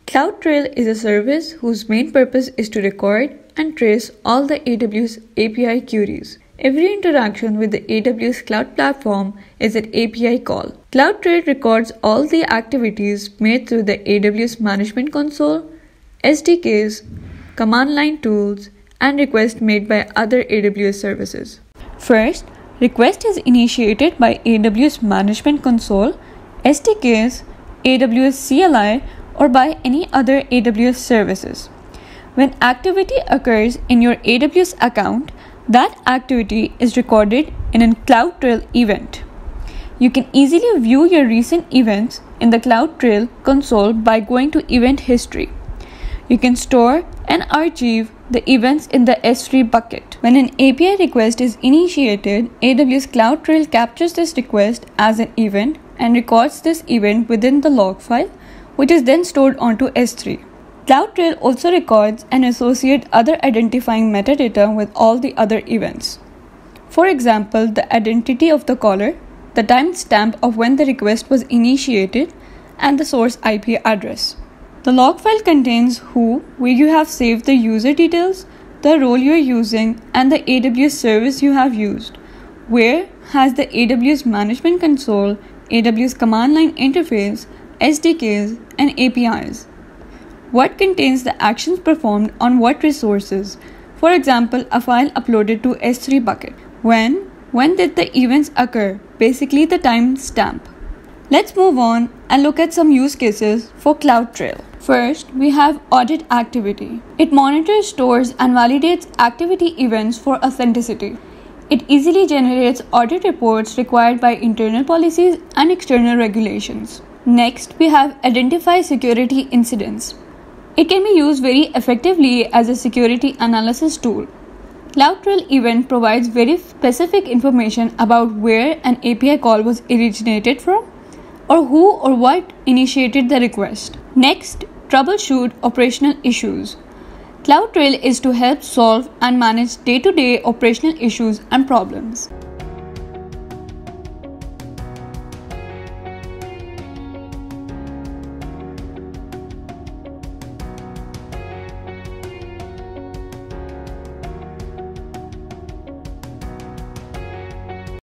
CloudTrail is a service whose main purpose is to record and trace all the AWS API queries. Every interaction with the AWS Cloud Platform is an API call. CloudTrail records all the activities made through the AWS Management Console, SDKs, command line tools, and requests made by other AWS services. First, request is initiated by AWS Management Console, SDKs, AWS CLI, or by any other AWS services. When activity occurs in your AWS account, that activity is recorded in a CloudTrail event. You can easily view your recent events in the CloudTrail console by going to Event History. You can store and archive the events in the S3 bucket. When an API request is initiated, AWS CloudTrail captures this request as an event and records this event within the log file, which is then stored onto S3. CloudTrail also records and associates other identifying metadata with all the other events. For example, the identity of the caller, the timestamp of when the request was initiated, and the source IP address. The log file contains who, where you have saved the user details, the role you are using, and the AWS service you have used. Where has the AWS Management Console, AWS Command Line Interface, SDKs, and APIs. What contains the actions performed on what resources? For example, a file uploaded to S3 bucket. When did the events occur? Basically the timestamp. Let's move on and look at some use cases for CloudTrail. First, we have audit activity. It monitors, stores, and validates activity events for authenticity. It easily generates audit reports required by internal policies and external regulations. Next, we have identify security incidents. It can be used very effectively as a security analysis tool. CloudTrail event provides very specific information about where an API call was originated from, or who or what initiated the request. Next, troubleshoot operational issues. CloudTrail is to help solve and manage day-to-day operational issues and problems.